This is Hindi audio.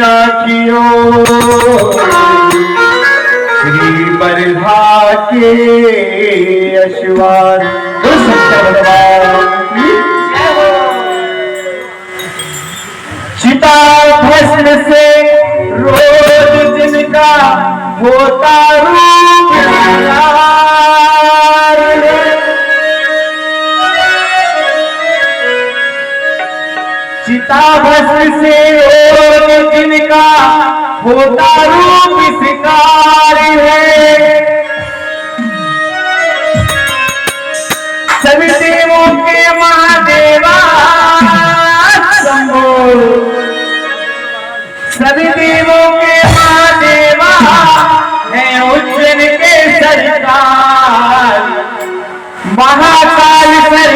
राखियो श्री बरधा के अश्वार चिता भस्म से रोज जिनका होता रूप चिता भस्म से रोज जिनका होता रूप शिकार है। सभी देवों के महादेवा शंभो, सभी देवों के महादेवा है उज्जैन के सरकार। महाकाल सर